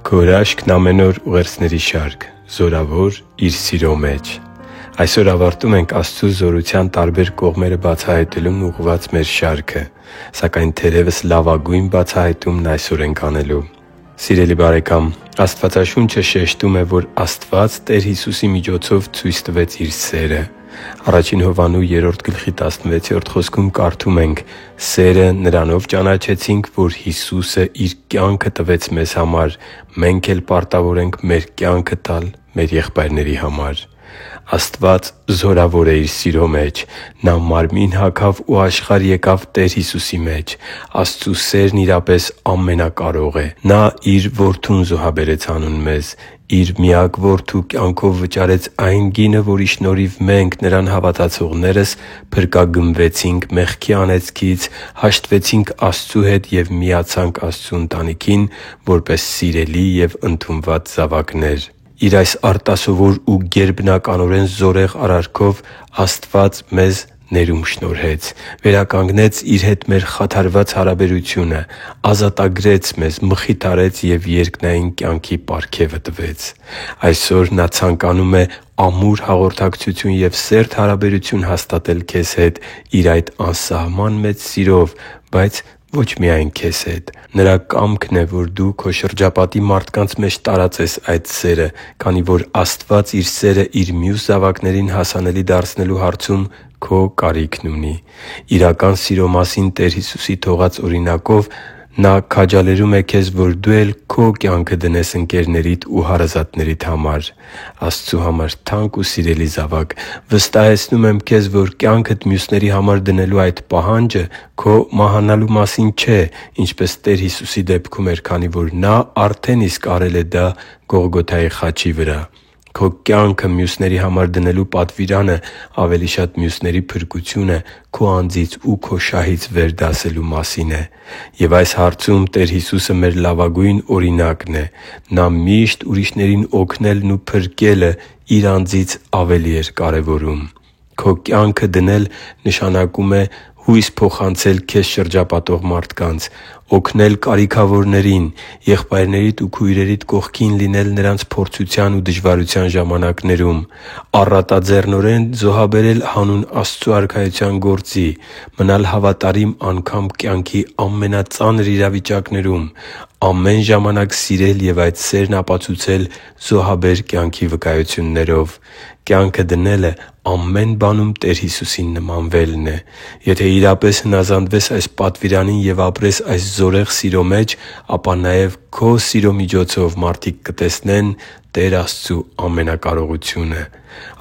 Քո հրաշքն ամեն օր ուղերձների շարք, զորավոր իր սիրո մեջ։ Այսօր ավարտում ենք Աստծու զորության տարբեր կողմերը բացահայտելուն ուղղված մեր շարքը, սակայն թերևս լավագույն բացահայտումն այսօր ենք անելու։ Սիրելի բարեկամ, Աստվածաշունչը շեշտում է, որ Աստված Տեր Հիսուսի միջոցով ցույց տվեց Իր սերը։ Առաջին Հովհաննու 3:16 խոսքում կարդում ենք. «Սերը նրանով ճանաչեցինք, որ Հիսուսը Իր կյանքը տվեց մեզ համար, մենք էլ պարտավոր ենք մեր կյանքը տալ մեր եղբայրների համար»։ Աստված զորավոր է Իր սիրո մեջ։ Նա մարմին հագավ ու աշխարհ եկավ Տեր Հիսուսի մեջ։ Աստծու սերն իրապես ամենակարող է։ Նա Իր Որդուն զոհաբերեց հանուն մեզ։ Իր միակ Որդու կյանքով վճարեց այն գինը, որի շնորհիվ մենք, Նրան հավատացողներս, փրկագնվեցինք մեղքի անեծքից, հաշտվեցինք Աստծու հետ և միացանք Աստծու ընտանիքին որպես սիրելի և ընդունված զավակներ։ Իր այս արտասովոր ու գերբնականորեն զորեղ արարքով Աստված մեզ ներում շնորհեց, վերականգնեց Իր հետ մեր խաթարված հարաբերությունը, ազատագրեց մեզ, մխիթարեց և երկնային կյանքի պարգևը տվեց։ Այսօր Նա ցանկանում է ամուր հաղորդակցություն և սերտ հարաբերություն հաստատել քեզ հետ Իր այդ անսահման մեծ սիրով, բայց ոչ միայն քեզ հետ։ Նրա կամքն է, որ դու քո շրջապատի մարդկանց մեջ տարածես այդ սերը, քանի որ Աստված Իր սերը Իր մյուս զավակներին հասանելի դարձնելու հարցում քո կարիքն ունի։ Իրական սիրո մասին Տեր Հիսուսի թողած օրինակով Նա քաջալերում է քեզ, որ դու էլ քո կյանքը դնես ընկերներիդ ու հարազատներիդ համար։ Աստծու համար թանկ ու սիրելի զավակ, վստահեցնում եմ քեզ, որ կյանքդ մյուսների համար դնելու այդ պահանջը քո մահանալու մասին չէ, ինչպես Տեր Հիսուսի դեպքում էր, քանի որ Նա արդեն իսկ արել է դա Գողգոթայի խաչի վրա։ Քո կյանքը մյուսների համար դնելու պատվիրանը ավելի շատ մյուսների փրկությունը քո անձից ու քո շահից վերդասելու մասին է։ Եվ այս հարցում Տեր Հիսուսը մեր լավագույն օրինակն է։ Նա միշտ ուրիշներին օգնելն ու փրկելը Իր անձից ավելի էր կարևորում։ Քո կյանքը դնել նշանակում է հույս փոխանցել քեզ շրջապատող մարդկանց, օգնել կարիքավորներին, եղբայրներիդ ու քույրերիդ կողքին լինել նրանց փորձության ու դժվարության ժամանակներում, առատաձեռնորեն զոհաբերել հանուն Աստծու Արքայության գործի, մնալ հավատարիմ անգամ կյանքի ամենածանր իրավիճակներում, ամեն ժամանակ սիրել և այդ սերն ապացուցել զոհաբեր կյանքի վկայություններով։ Կյանքը դնելը ամեն բանում Տեր Հիսուսին նմանվելն է։ Եթե իրապես հնազանդվես այս պատվիրանին և ապրես այս զորեղ սիրո մեջ, ապա նաև քո սիրո միջոցով մարդիկ կտեսնեն Տեր Աստծու ամենակարողությունը։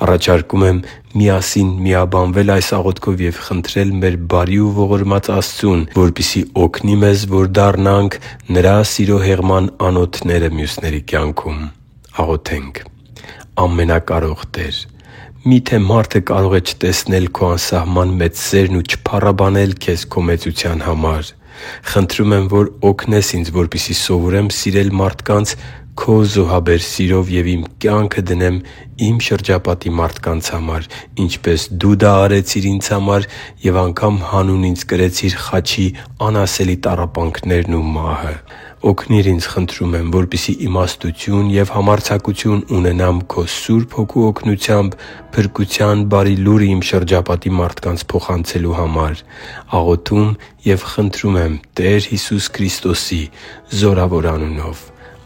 Առաջարկում եմ միասին միաբանվել այս աղոթքով և խնդրել մեր բարի ու ողորմած Աստծուն, որպեսզի օգնի մեզ, որ դառնանք Նրա սիրո հեղման անոթները մյուսների կյանքում։ Աղոթենք. Ամենակարող Տե՛ր, մի՞թե մարդը կարող է չտեսնել Քո անսահման մեծ սերն ու չփառաբանել Քեզ Քո մեծության համար։ Խնդրում եմ, որ օգնես ինձ, որպեսզի սովորեմ սիրել մարդկանց Քո զոհաբեր սիրով և իմ կյանքը դնեմ իմ շրջապատի մարդկանց համար, ինչպես Դու դա արեցիր ինձ համար և անգամ հանուն ինձ կրեցիր խաչի անասելի տառապանքներն ու մահը։ Օգնի՛ր ինձ, խնդրում եմ, որպեսզի իմաստություն և համարձակություն ունենամ Քո Սուրբ Հոգու օգնությամբ փրկության բարի լուրը իմ շրջապատի մարդկանց փոխանցելու համար։ Աղոթում և խնդրում եմ Տեր Հիսուս Քրիստոսի զորավոր անունով։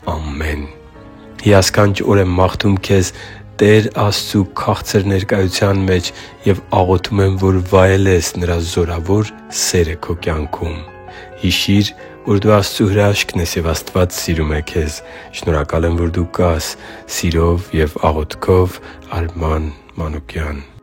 Ամեն։ Հիասքանչ օր եմ մաղթում քեզ Տեր Աստծու քաղցր ներկայության մեջ և աղոթում եմ, որ վայելես Նրա զորավոր սերը քո կյանքում։ Հիշի՛ր, որ դու Աստծո հրաշքն ես, և Աստված սիրում է քեզ։ Շնորհակալ եմ, որ դու կար։ Սիրով և աղոթքով Արման Մանուկյան։